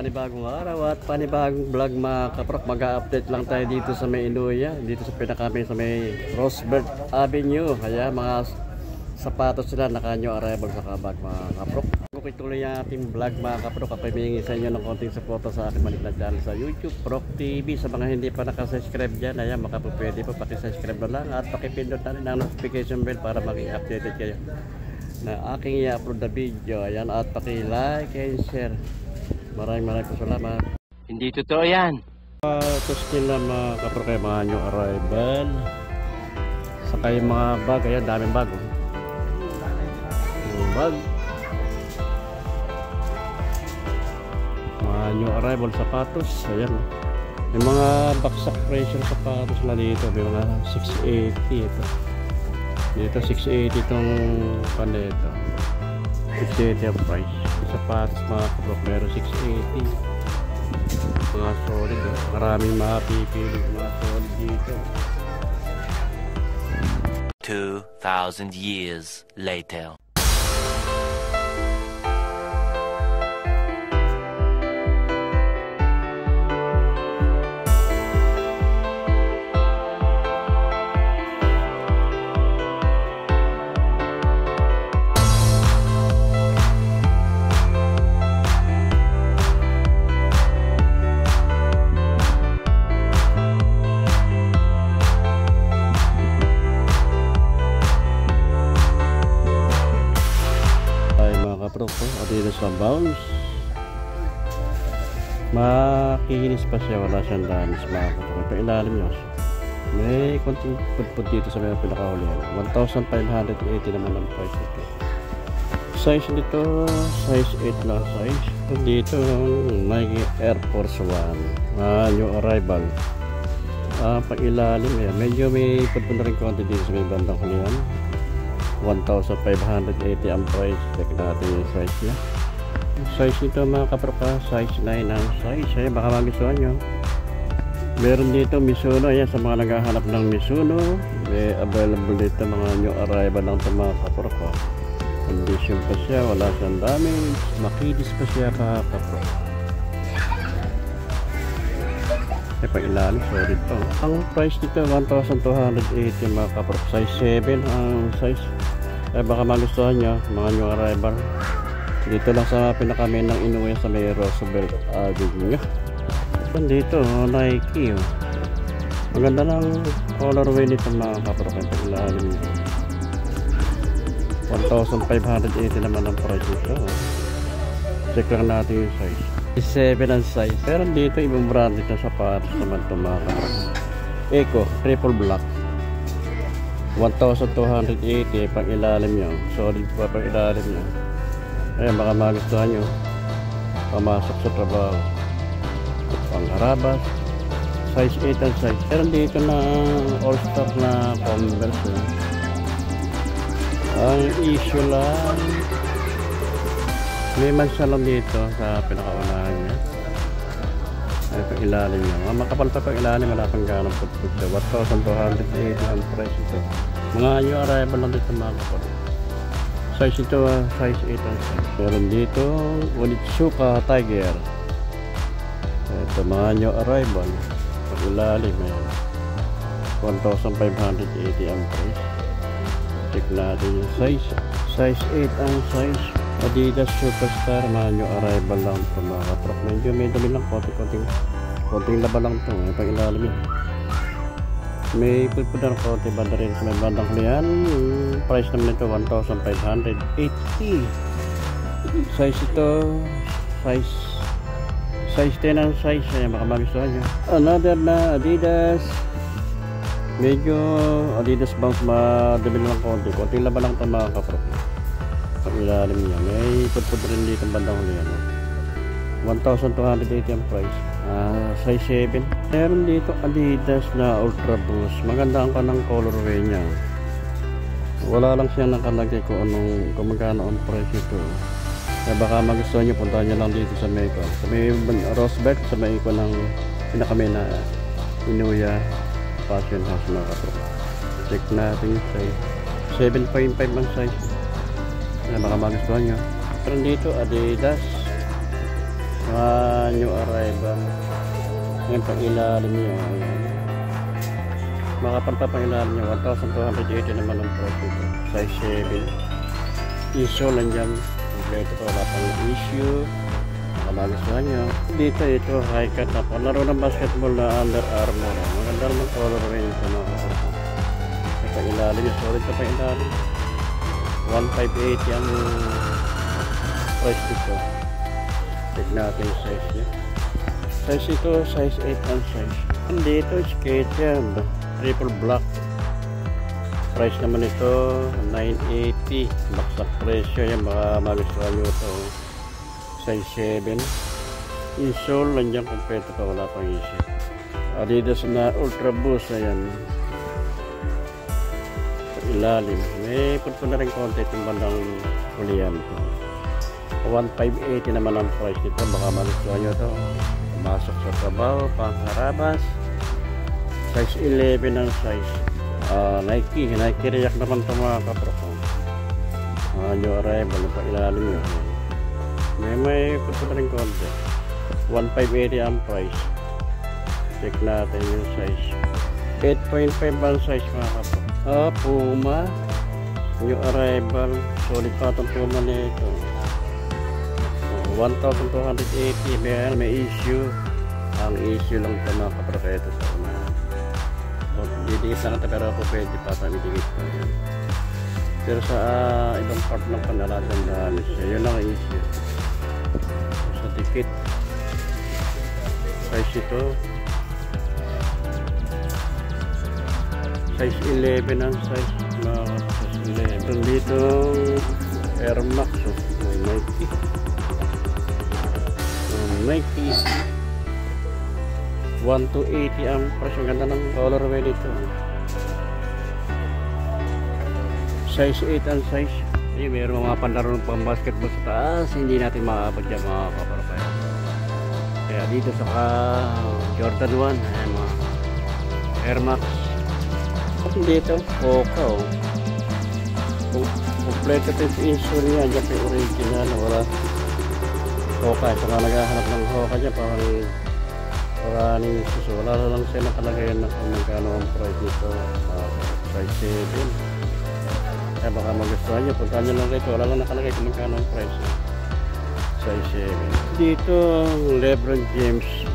panibagong araw at panibagong vlog mga kaprok. Mag-update lang tayo dito sa may Inuya, dito sa pinakami sa may Roosevelt Avenue. Kaya mga sapatos sila naka-new arrival sa kabag mga kaprok. Kung ituloy yung ating vlog mga kaprok, ako himingi sa inyo ng konting suporta sa aking maliit na channel sa YouTube, Prok TV. Sa mga hindi pa nakasubscribe dyan, ayan, makapupwede po pakisubscribe na lang at pakipindot na rin ang notification bell para maging updated kayo na aking i-upload na video. Ayan, at paki-like and share. Maraming po salamat. Hindi totoo yan. Tapos nila mga kaprok, kayo mga new arrival. Saka yung mga bag, ayan, daming bag. Yung bag. Mga new arrival sapatos, ayan. Yung mga baksak pressure sapatos na dito, may mga 680 ito. Dito 680 itong panito. 680 ang price. Sapatos mga kaprok, meron 680. Mga solid, oh. Maraming mapipili mga solid dito. 2,000 years later. Adidas na bounce, makikinis pa siya, wala siyang danis mga kaprok. Ito ilalim nyo, may konting pudpud dito sa mga pinakahulihan. 1,580 naman ang price ito. Size nito, size 8 lang size. Dito Nike Air Force 1, new arrival. Pag ilalim yan, medyo may pudpud na rin konti dito sa may bandang hulihan. 1,580 ang price. Check natin yung size niya. Size nito mga kaprok, size 9 ang size. Ayan, baka magustuhan nyo. Meron dito Mizuno. Ayan, sa mga naghahanap ng Mizuno, may available dito mga new arrival lang ito mga kaprok. Condition pa siya, wala siyang damage, makinis pa siya mga kaprok. Ay, pang ilalim, solid pa. Ang price dito 1,280 mga kaprok. Size 7 ang size. Ay, baka magustuhan nyo mga new arrival. Dito lang sa pinakami ng Inuya sa may Roosevelt Avenue. Dito Nike. Maganda lang colorway nito mga kaprok. Ay, pang ilalim nito 1,580 naman ang price nito. Check lang natin yung size. 7 ang size. Pero dito ibang brand na sapatos naman ito mga kaprok. Eco triple black 1,280 pang ilalim nyo. Solid pa pang ilalim nyo. Ayan, baka magustuhan nyo. Pamasok sa trabaho. Pang harabas. Size 8 ang size. Pero dito na all star na Converse. Ang issue lang, may mansa lang dito sa pinakaunahan niya. Ay, pang ilalim niya. Makapal pa pang ilalim, wala pang ganang putput. 1,280 ang price ito. Mga new arrival lang dito mga kapal. Size ito, size 8 ang size. Meron dito Onitsuka Tiger. Ito mga new arrival. Pang ilalim, 1,580 ang price. Check natin yung size. Size 8 ang size. Adidas Superstar, mga new arrival lang ito mga kaprok. Medyo may dami lang, konting laba lang ito. May pang ilalim yan. May pulpud na konti banda rin sa may bandang hulihan. Price naman ito 1,580. Size ito, size 10 ang size. Ayan, baka magustuhan nyo. Another na Adidas. Medyo Adidas bounce, madami lang konting laba lang ito mga kaprok. Pag ilalim niya, may pudpud rin dito ang bandang huli. 1,280 ang price. Size 7. Meron dito Adidas na Ultra Boost. Maganda ang kanang colorway niya. Wala lang siya nakalagay kung magkano ang price nito. Kaya baka magustuhan nyo, puntahan nyo lang dito sa Meiko. Sa may Roosevelt, sa Meiko ng pinakami na Inuya Fashion House mga kaprok. Check natin yung size. 7.5 ang size. Baka magustuhan nyo. Pero dito Adidas New arrival. Ngayon pang ilalim nyo. Ayan. Makapal pa pang ilalim nyo. 1,280 naman ang price dito. Size 7. Issue lang dyan. Kompleto pa, wala pang issue. Magustuhan nyo. Dito ito high cut na palaro ng basketball na Under Armour. Maganda naman color range ito mga kapatid. Ito ilalim yung solid pa ilalim. 1,580 ang price dito. Check natin yung size nya. Size ito size 8 ang size. Dito Skechers triple black. Price naman ito 980. Baksak presyo yan, baka magustuhan nyo ito. Size 7. Insole nandiyan kompleto pa, wala pang issue. Adidas na Ultra Boost, ayan. Sa ilalim may punto na rin konti itong bandang kulian. 1,580 naman ang price nito, baka magustuhan nyo ito. Masok sa trabaho, pangharabas. Size 11 ang size. Nike React naman ito mga kapro. New arrival pa ilalim nyo. May punto na rin konti. 1,580 ang price. Check natin yung size. 8.5 ang size mga kapro. Puma New arrival. Solid pa itong Puma nito. 1,280. May issue. Ang issue lang ito mga kapro. Ito sa una. Didikit lang ito pero po pwede pa sa midikit pa. Pero sa ibang part ng panalasan daan siya. Yun ang issue. Sa dikit. Size ito. Size 11 ang size. Size 11. Dito Air Max. Nike. Nike 1,280 ang price. Ang ganda ng colorway dito. Size 8 ang size. Mayroon mga panlaro ng pang basketball sa taas, hindi natin makakapag dyan mga kaparapay. Kaya dito sa Jordan 1 ayan, mga Air Max. At dito Hoka kompleto ito yung insure niya. Diyan pa yung original, wala Hoka. Ito nga naghahanap ng Hoka dyan, parang maraming suso. Wala lang siya nakalagay na kung magkano ang price nito. Size 7. Kaya baka magustuhan nyo, puntaan nyo lang rito. Wala lang nakalagay kung magkano ang price. Size 7. Dito Lebron James.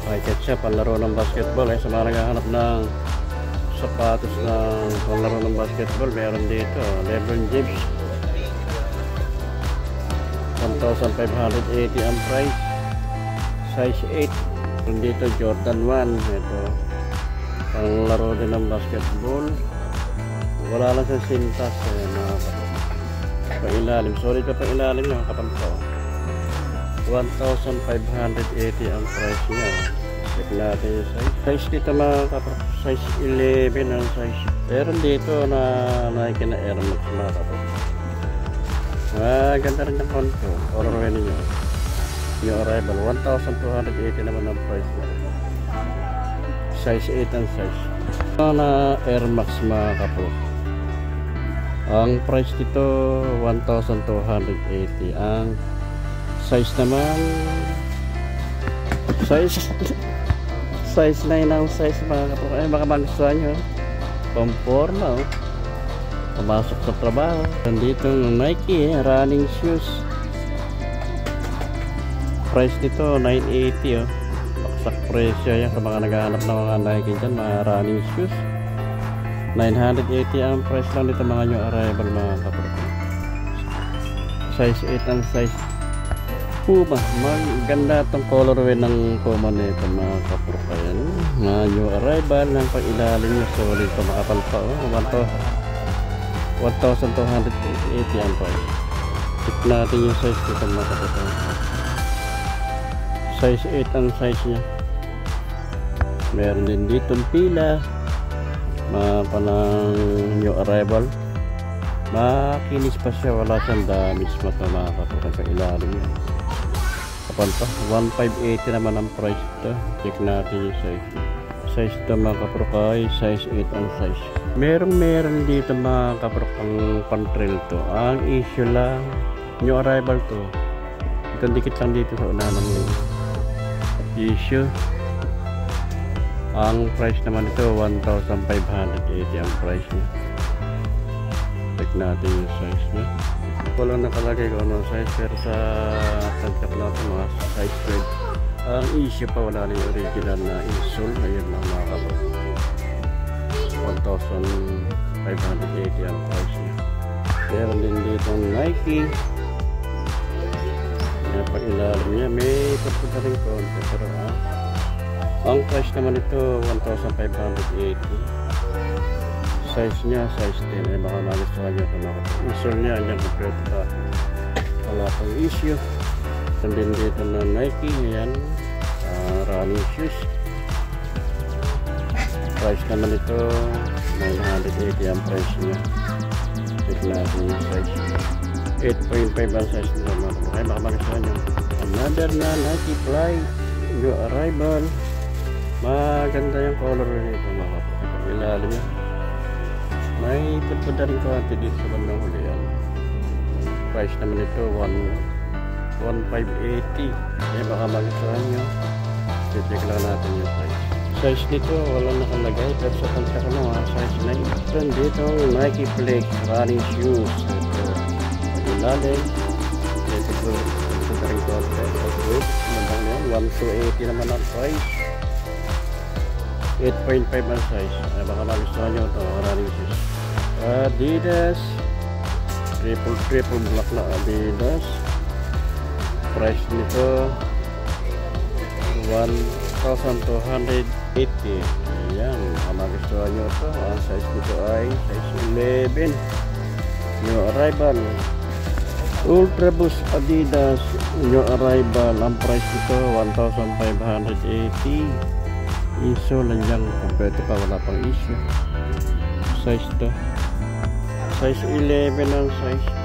Kahit siya panlaro ng basketball. Sa mga naghahanap ng sapatos ng panlaro ng basketball, meron dito Lebron James. 1,580 ang price. Size 8. Dito Jordan 1. Ito panlaro din ng basketball. Wala lang sa sintas. Pailalim. Solid pa pailalim yung kapampo. 1,580 ang price niya. Check natin yung size. Size dito mga kapampo. Size 11 ang size. Pero dito na Nike na Air Max mga kapampo. Ganda rin yung konto. Colorway ninyo. New arrival. 1,280 naman ang price niya. Size 8 ang size. Na Air Max mga kapampo. Ang price dito 1,280. Ang size naman size 9 ang size mga kapatid. Ay baka magustuhan nyo. Pamporma pumasok sa trabaho. Nandito ng Nike running shoes. Price dito 980 baksak presyo yan sa mga naghahanap ng mga Nike dyan, mga running shoes. 980 ang price lang dito mga new arrival mga kapatid. Size 8 ang size. Puma, maganda itong colorway ng Puma nito mga kapatid. Mga new arrival ng pag-ilalim nyo, solid ito, makapal pa 1,280 ang price. Check natin yung size dito mga kapatid. Size 8 ang size nya. Meron din dito pila panang new arrival. Makinis pa siya, wala siyang damage mata mga kapatid sa ilalim niya. Kapal pa 1,580 naman ang price ito. Check natin yung size ito mga kapatid. Size 8 ang size. Meron dito mga kapatid pang trail to. Ang issue lang new arrival to, dikit lang dito sa unahan ng issue. Ang price naman ito 1,580 ang price niya. Check natin yung size niya. Wala nakalagay kung ano size, pero sa tagkap natin mga size 12. Ang issue pa wala na yung original na insole. Ayun lang mga kapag 1,580 ang price niya. Meron din dito ang Nike. Yan, pag ilalim niya may pagpunta rin konti, pero ang price naman ito 1,580. Size niya size 10. Ay baka magustuhan niya ito mga kapag insole niya. Yan kompleto pa, wala pang issue. Sandin dito na Nike. Ayan, running shoes. Price naman ito 980 ang price niya. Check natin yung size. 8.5 ang size nito mga kapag. Ay baka magustuhan niya. Another na Nike Fly New Arrival. Maganda yung color nito mga kapag. Ilalim niya may pagpunta rin konti dito sa bandang huli. Yan, price naman ito 1,580. Kaya baka magustuhan nyo. Check lang natin yung size nito. Wala nakalagay, pero sa tansya ko na size 9. Dito Nike Flex running shoes. Ito ilalim. Ito pagpunta rin konti. Bandang yan 1,280 naman ang price. 8.5 ang size. Ay baka magustuhan nyo ito, running shoes. Adidas triple black na Adidas. Price nito 1,280. Ayan, baka magustuhan nyo ito. Ang size nito ay size 11. New Arrival Ultra Boost Adidas New Arrival. Ang price nito 1,580. Insole lang yan, kompleto pa, wala pang issue. Size to size 11 ang size.